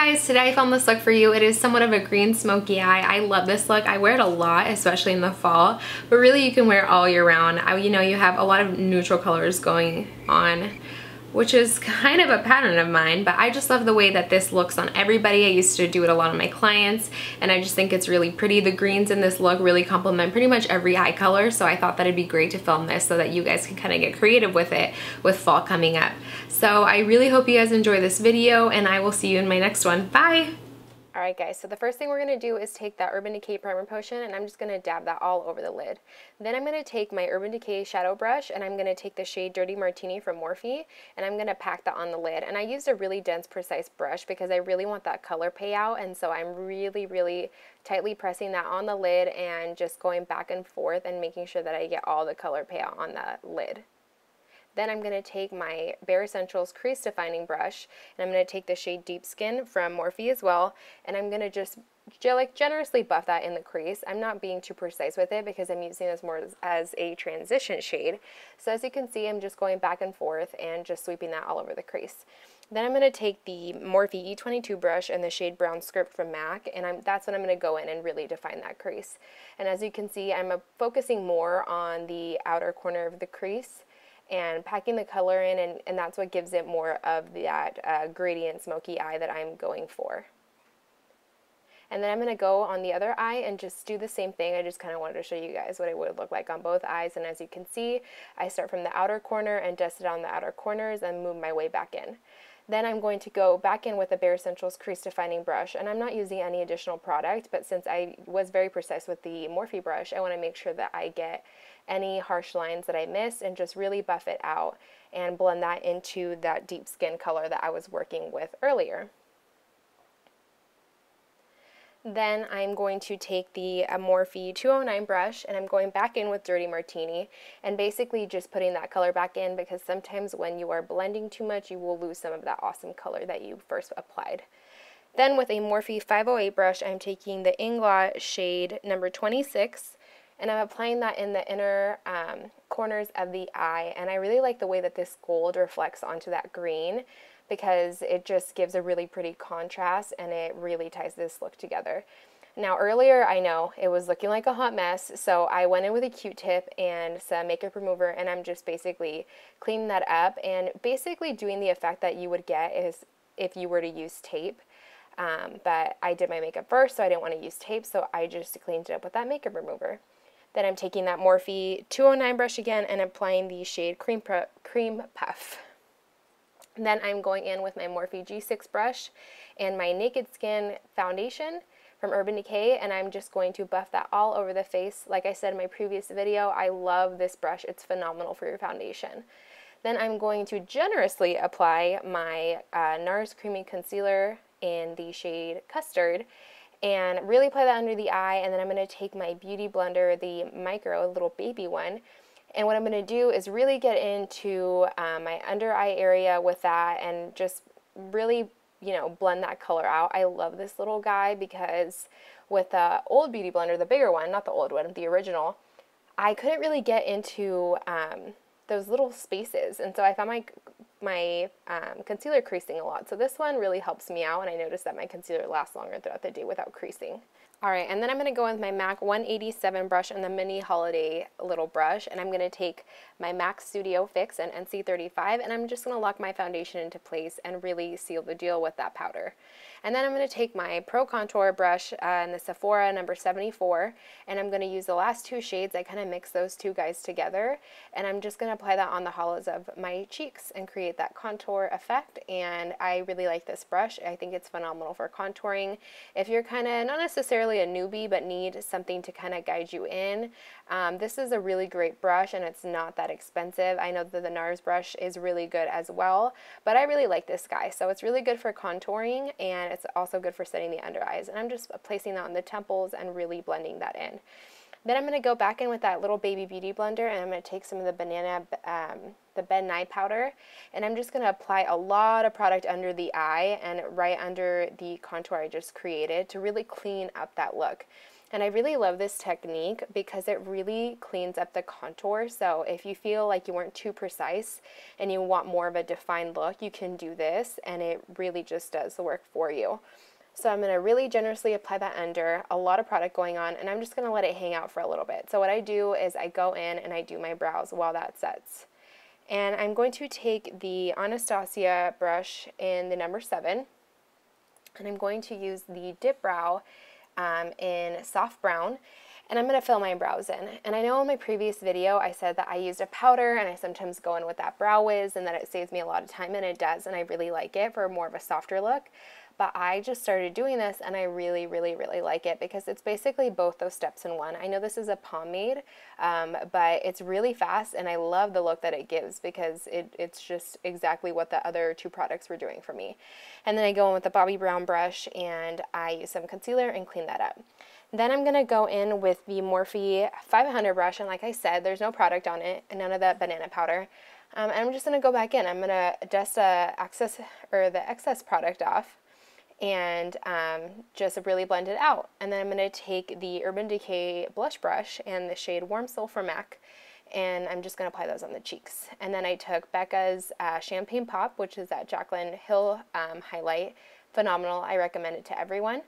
guys, today I filmed this look for you. It is somewhat of a green smoky eye. I love this look. I wear it a lot, especially in the fall, but really you can wear it all year round. You know, you have a lot of neutral colors going on, which is kind of a pattern of mine, but I just love the way that this looks on everybody. I used to do it a lot on my clients, and I just think it's really pretty. The greens in this look really complement pretty much every eye color, so I thought that it'd be great to film this so that you guys can kind of get creative with it with fall coming up. So I really hope you guys enjoy this video, and I will see you in my next one. Bye! Alright guys, so the first thing we're going to do is take that Urban Decay primer potion, and I'm just going to dab that all over the lid. Then I'm going to take my Urban Decay shadow brush, and I'm going to take the shade Dirty Martini from Morphe, and I'm going to pack that on the lid. And I used a really dense, precise brush because I really want that color payout, and so I'm really tightly pressing that on the lid and just going back and forth and making sure that I get all the color payout on that lid. Then I'm going to take my Bare Escentuals crease defining brush, and I'm going to take the shade Deep Skin from Morphe as well, and I'm going to just generously buff that in the crease. I'm not being too precise with it because I'm using this more as a transition shade. So as you can see, I'm just going back and forth and just sweeping that all over the crease. Then I'm going to take the Morphe E22 brush and the shade Brown Skript from MAC, and that's when I'm going to go in and really define that crease. And as you can see, I'm focusing more on the outer corner of the crease and packing the color in, and that's what gives it more of that gradient smoky eye that I'm going for. And then I'm going to go on the other eye and just do the same thing. I just kind of wanted to show you guys what it would look like on both eyes, and as you can see, I start from the outer corner and dust it on the outer corners and move my way back in. Then I'm going to go back in with the Bare Escentuals crease defining brush, and I'm not using any additional product, but since I was very precise with the Morphe brush, I want to make sure that I get any harsh lines that I missed and just really buff it out and blend that into that deep skin color that I was working with earlier. Then I'm going to take the Morphe 209 brush, and I'm going back in with Dirty Martini and basically just putting that color back in, because sometimes when you are blending too much, you will lose some of that awesome color that you first applied. Then with a Morphe 508 brush, I'm taking the Inglot shade number 26, and I'm applying that in the inner corners of the eye, and I really like the way that this gold reflects onto that green, because it just gives a really pretty contrast and it really ties this look together. Now earlier, I know it was looking like a hot mess, so I went in with a Q-tip and some makeup remover, and I'm just basically cleaning that up and basically doing the effect that you would get is if you were to use tape. But I did my makeup first, so I didn't want to use tape, so I just cleaned it up with that makeup remover. Then I'm taking that Morphe 209 brush again and applying the shade Cream Puff. Then I'm going in with my Morphe G6 brush and my Naked Skin foundation from Urban Decay, and I'm just going to buff that all over the face. Like I said in my previous video, I love this brush. It's phenomenal for your foundation. Then I'm going to generously apply my NARS Creamy Concealer in the shade Custard and really apply that under the eye, and then I'm going to take my Beauty Blender, the micro little baby one, and what I'm going to do is really get into my under eye area with that and just really, you know, blend that color out. I love this little guy because with the old Beauty Blender, the bigger one, not the old one, the original, I couldn't really get into those little spaces, and so I found my concealer creasing a lot. So this one really helps me out, and I noticed that my concealer lasts longer throughout the day without creasing. Alright, and then I'm going to go in with my MAC 187 brush and the mini holiday little brush, and I'm going to take my MAC Studio Fix and NC35, and I'm just going to lock my foundation into place and really seal the deal with that powder. And then I'm going to take my Pro Contour brush in the Sephora number 74, and I'm going to use the last two shades. I kind of mix those two guys together, and I'm just going to apply that on the hollows of my cheeks and create that contour effect, and I really like this brush. I think it's phenomenal for contouring. If you're kind of not necessarily a newbie but need something to kind of guide you in, this is a really great brush, and it's not that expensive. I know that the NARS brush is really good as well, but I really like this guy. So it's really good for contouring, and it's also good for setting the under eyes, and I'm just placing that on the temples and really blending that in. Then I'm going to go back in with that little baby beauty blender, and I'm going to take some of the the Ben Nye powder, and I'm just going to apply a lot of product under the eye and right under the contour I just created to really clean up that look. And I really love this technique because it really cleans up the contour. So if you feel like you weren't too precise and you want more of a defined look, you can do this, and it really just does the work for you. So I'm going to really generously apply that under, a lot of product going on, and I'm just going to let it hang out for a little bit. So what I do is I go in and I do my brows while that sets. And I'm going to take the Anastasia brush in the number 7, and I'm going to use the dip brow in soft brown, and I'm going to fill my brows in. And I know in my previous video I said that I used a powder and I sometimes go in with that brow wiz and that it saves me a lot of time, and it does, and I really like it for more of a softer look. But I just started doing this and I really, really, really like it because it's basically both those steps in one. I know this is a pomade, but it's really fast, and I love the look that it gives because it's just exactly what the other 2 products were doing for me. And then I go in with the Bobbi Brown brush and I use some concealer and clean that up. Then I'm going to go in with the Morphe 500 brush, and like I said, there's no product on it and none of that banana powder. And I'm just going to go back in. I'm going to dust the excess product off and just really blend it out. And then I'm going to take the Urban Decay blush brush and the shade Warm Sulphur MAC, and I'm just going to apply those on the cheeks. And then I took Becca's Champagne Pop, which is that Jaclyn Hill highlight. Phenomenal. I recommend it to everyone.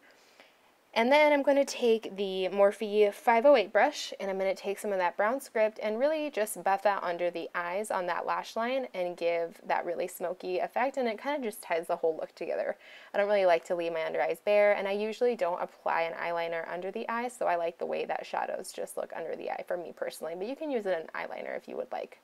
And then I'm going to take the Morphe 508 brush, and I'm going to take some of that brown skript and really just buff that under the eyes on that lash line and give that really smoky effect, and it kind of just ties the whole look together. I don't really like to leave my under eyes bare, and I usually don't apply an eyeliner under the eyes, so I like the way that shadows just look under the eye for me personally, but you can use an eyeliner if you would like.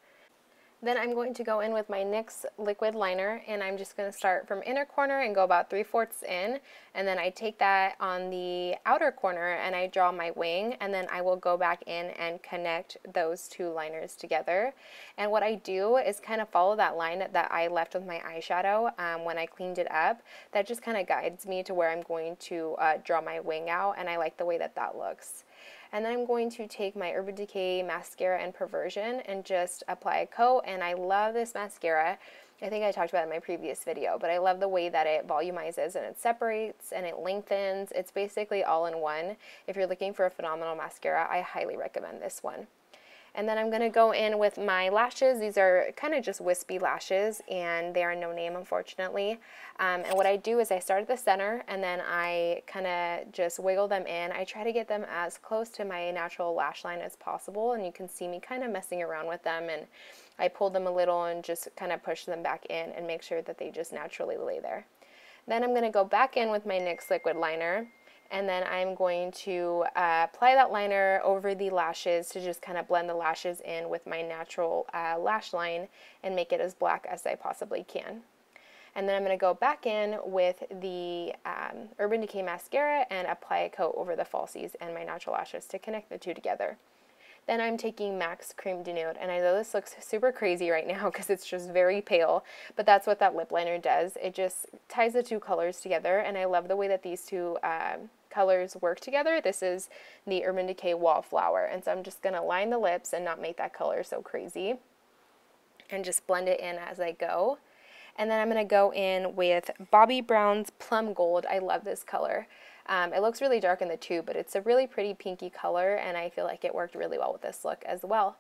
Then I'm going to go in with my NYX liquid liner, and I'm just going to start from inner corner and go about 3/4 in, and then I take that on the outer corner and I draw my wing, and then I will go back in and connect those 2 liners together. And what I do is kind of follow that line that I left with my eyeshadow when I cleaned it up. That just kind of guides me to where I'm going to draw my wing out, and I like the way that that looks. And then I'm going to take my Urban Decay mascara and Perversion and just apply a coat, and I love this mascara. I think I talked about it in my previous video, but I love the way that it volumizes and it separates and it lengthens. It's basically all in one. If you're looking for a phenomenal mascara, I highly recommend this one. And then I'm going to go in with my lashes. These are kind of just wispy lashes, and they are no name, unfortunately. And what I do is I start at the center, and then I kind of just wiggle them in. I try to get them as close to my natural lash line as possible, and you can see me kind of messing around with them, and I pull them a little and just kind of push them back in and make sure that they just naturally lay there. Then I'm going to go back in with my NYX liquid liner, and then I'm going to apply that liner over the lashes to just kind of blend the lashes in with my natural lash line and make it as black as I possibly can. And then I'm going to go back in with the Urban Decay mascara and apply a coat over the falsies and my natural lashes to connect the 2 together. Then I'm taking MAC's Cream de Nude, and I know this looks super crazy right now because it's just very pale, but that's what that lip liner does. It just ties the 2 colors together, and I love the way that these 2 colors work together. This is the Urban Decay Wallflower, and so I'm just going to line the lips and not make that color so crazy and just blend it in as I go. And then I'm going to go in with Bobbi Brown's Plum Gold. I love this color. It looks really dark in the tube, but it's a really pretty pinky color, and I feel like it worked really well with this look as well.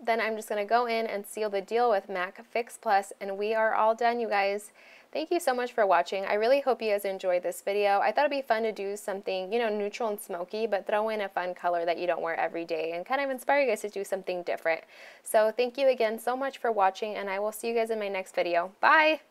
Then I'm just going to go in and seal the deal with MAC Fix Plus, and we are all done, you guys. Thank you so much for watching. I really hope you guys enjoyed this video. I thought it'd be fun to do something, you know, neutral and smoky, but throw in a fun color that you don't wear every day and kind of inspire you guys to do something different. So thank you again so much for watching, and I will see you guys in my next video. Bye!